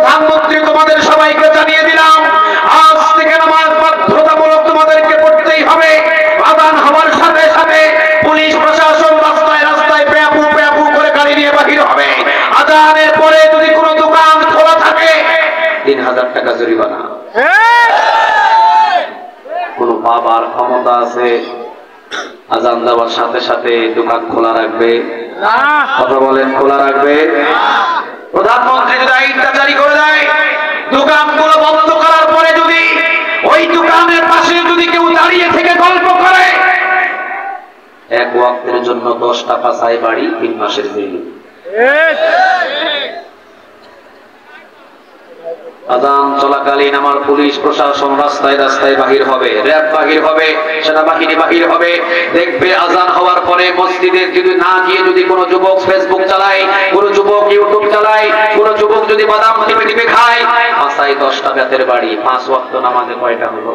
প্রধানমন্ত্রী তোমাদের সবাইকে জানিয়ে দিলাম, আজ থেকে নামাজ বাধ্যতামূলক তোমাদেরকে পড়তেই হবে। আযান হওয়ার সাথে সাথে পুলিশ প্রশাসন রাস্তায় রাস্তায় প্যাপু করে গাড়ি নিয়ে বাহির হবে। আযানের পরে যদি কোনো দোকান খোলা থাকে 3000 টাকা জরিমানা। কোন বাবার ক্ষমতা আছে আযান দেওয়ার সাথে সাথে দোকান খোলা রাখবে? কথা বলেন, খোলা রাখবে? প্রধানমন্ত্রী যদি আইনটা জারি করে দেয়, দোকানগুলো বন্ধ করার পরে যদি ওই দোকানের পাশে যদি কেউ দাঁড়িয়ে থেকে গল্প করে, এক ওয়াক্তের জন্য 10 টাকা চাই বাড়ি, 3 মাসের জেল। আযান চলাকালীন আমার পুলিশ প্রশাসন রাস্তায় রাস্তায় বাহির হবে, র‍্যাব বাহির হবে, সেনাবাহিনী বাহির হবে। দেখবে আযান হওয়ার পরে মসজিদে যদি না গিয়ে যদি কোনো যুবক ফেসবুক চালায়, কোনো যুবক ইউটিউব চালায়, কোনো যুবক যদি বাদাম টিপে খায়, মাথায় 10টা বেতের বাড়ি। 5 ওয়াক্ত নামাজে কয়টা হলো?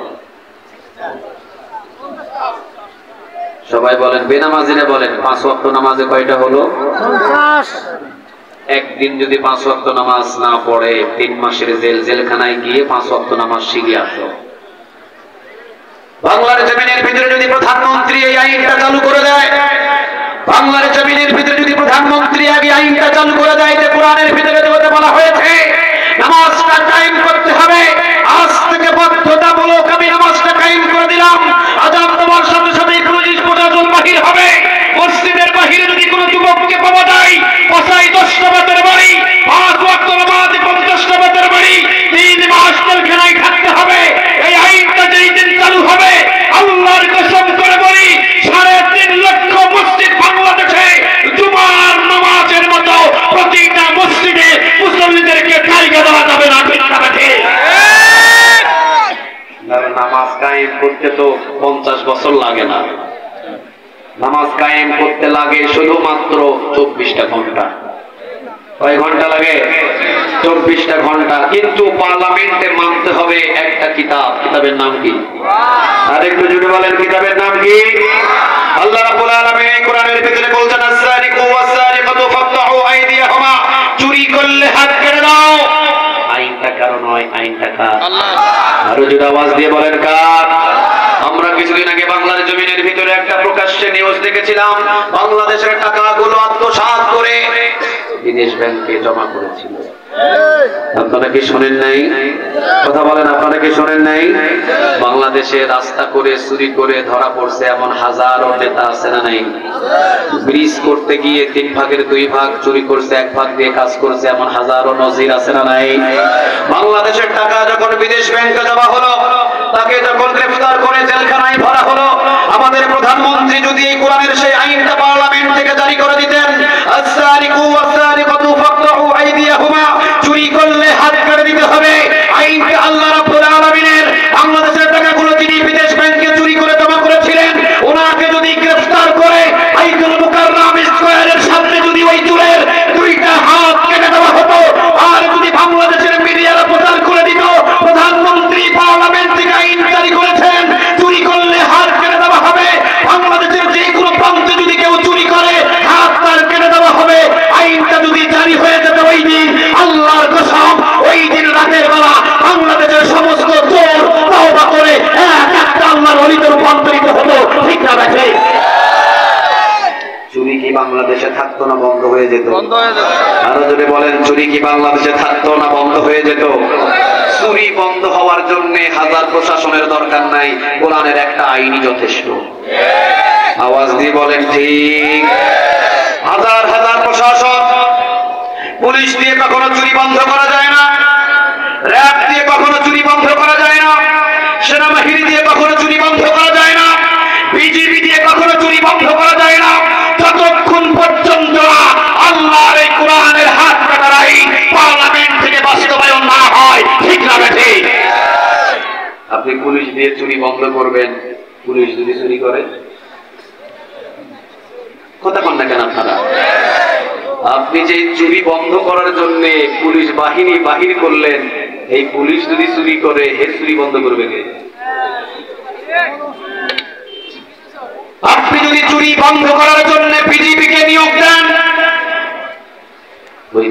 সবাই বলেন, বেনামাজিরা বলেন, 5 ওয়াক্ত নামাজে কয়টা হলো? 50। একদিন যদি 5 ওয়াক্ত নামাজ না পড়ে 3 মাসের জেল। জেলখানায় গিয়ে 5 ওয়াক্ত নামাজ শিখে আসো। বাংলার জমিনের ভিতরে যদি প্রধানমন্ত্রী এই আইনটা চালু করে দেয়, বাংলার জমিনের ভিতরে যদি প্রধানমন্ত্রী আগে আইনটা চালু করে দেয় যে কোরআনের ভিতরে যেটা বলা হয়েছে নামাজটা কায়েম করতে হবে, আজ থেকে বাধ্যতামূলক আমি নামাজটা কায়েম করে দিলাম। আযান দেওয়ার সাথে সাথে পুলিশ প্রশাসন বাহির হবে। মসজিদের বাহিরে যদি কোনো যুবককে পাওয়া যায়, পাশায় 10টা বেতের বাড়ি, 5 ওয়াক্ত নামাজে 50টা বেতের বাড়ি, 3 মাস জেলখানায় থাকতে হবে। এই আইনটা যেই দিন চালু হবে, আল্লাহর কসম করে বলি 3.5 লক্ষ মসজিদ বাংলাদেশে জুমার নামাজের মতো প্রতিটা মসজিদে মুসল্লিদেরকে জায়গা দেওয়া যাবে না। নামাজ কায়েম করতে তো 50 বছর লাগে না, নামাজ কায়েম করতে লাগে শুধুমাত্র 24টা ঘন্টা। কয় ঘন্টা লাগে? 24টা ঘন্টা। কিন্তু পার্লামেন্টে মানতে হবে একটা কিতাব। কিতাবের নাম কি? আর একটু জুড়ে বলেন, কিতাবের নাম কি? আল্লাহ রাব্বুল আলামিন কোরআনের ভিতরে বলছেন, আস-সারিকু ওয়াস-সারিকাতু ফাকতাউ আইদিয়াহুমা, চুরি করলে হাত কেটে দাও। আইনটা কারো নয়, আইনটা কার? আল্লাহ। আরো জোরে আওয়াজ দিয়ে বলেন, কার? আমরা কিছুদিন আগে বাংলার জমিনের ভিতরে একটা প্রকাশ্যে নিউজ দেখেছিলাম, বাংলাদেশের টাকাগুলো আত্মসাৎ করে বিদেশ ব্যাংকে জমা করেছিল। আপনারা কি শোনেন নাই? কথা বলেন, আপনারা কি শোনেন নাই? বাংলাদেশে রাস্তা করে চুরি করে ধরা পড়ছে এমন হাজারো নেতা আছে না নাই? ব্রিজ করতে গিয়ে 3 ভাগের 2 ভাগ চুরি করছে, 1 ভাগ দিয়ে কাজ করছে এমন হাজারো নজির আছে না নাই? বাংলাদেশের টাকা যখন বিদেশ ব্যাংকে জমা হলো, তাকে যখন গ্রেফতার করে জেলখানায় ভরা হলো, আমাদের প্রধানমন্ত্রী যদি এই কোরআনের সেই আইনটা পার্লামেন্ট থেকে জারি করে দিতেন, আস-সারিকু ওয়াস-সারিকাতু ফাকতাউ আইদিয়াহুমা, চুরি করলে হাত কেটে দিতে হবে, আইনটা আল্লাহ রাব্বুল আলামিনের বাংলাদেশের টাকাগুলো যিনি বিদেশ ব্যাংকে চুরি করে জমা করেছিলেন, ওনাকে যদি গ্রেফতার করে বাইতুল মুকাররম স্কয়ারের সামনে যদি ওই চুরের 2টা হাত কেটে দেওয়া হতো, আর যদি বাংলাদেশের মিডিয়ারা প্রচার করে দিত প্রধানমন্ত্রী পার্লামেন্ট থেকে আইন জারি করেছেন, চুরি করলে হাত কেটে দেওয়া হবে, বাংলাদেশের যে কোনো প্রান্তে যদি কেউ চুরি করে হাত তার কেটে দেওয়া হবে, আইনটা যদি জারি হয়ে যেত ওই দিন, আল্লাহর কসম ওই দিন রাতের বেলা বাংলাদেশের সমস্ত চোর তওবা করে একটা আল্লাহর ওলিতে রূপান্তরিত হতো। ঠিক না ভাই? চুরি কি বাংলাদেশে থাকতো না বন্ধ হয়ে যেত? আরো যদি বলেন, চুরি কি বাংলাদেশে থাকতো না বন্ধ হয়ে যেত? চুরি বন্ধ হওয়ার জন্য হাজার প্রশাসনের দরকার নাই, কোরআনের একটা আইনই যথেষ্ট। আওয়াজ দিয়ে বলেন, ঠিক? হাজার হাজার প্রশাসন, পুলিশ দিয়ে কখনো চুরি বন্ধ করা যায় না, র‍্যাব দিয়ে কখনো চুরি বন্ধ করা যায় না, সেনাবাহিনী দিয়ে কখনো চুরি বন্ধ করা যায় না, বিজিবি দিয়ে কখনো চুরি বন্ধ করা যায় না, যতক্ষণ পর্যন্ত আল্লাহর এই কোরআনের হাত কাটার আইন পার্লামেন্ট থেকে বাস্তবায়ন না হয়। ঠিক না বেঠি? আপনি পুলিশ দিয়ে চুরি বন্ধ করবেন, পুলিশ যদি চুরি করে? কথা বলেন না কেন আপনারা? আপনি যে চুরি বন্ধ করার জন্য পুলিশ বাহিনী বাহির করলেন, এই পুলিশ যদি চুরি করে, এর চুরি বন্ধ করবে কে? আপনি যদি চুরি বন্ধ করার জন্য বিজিবিকে নিয়োগ দেন, ওই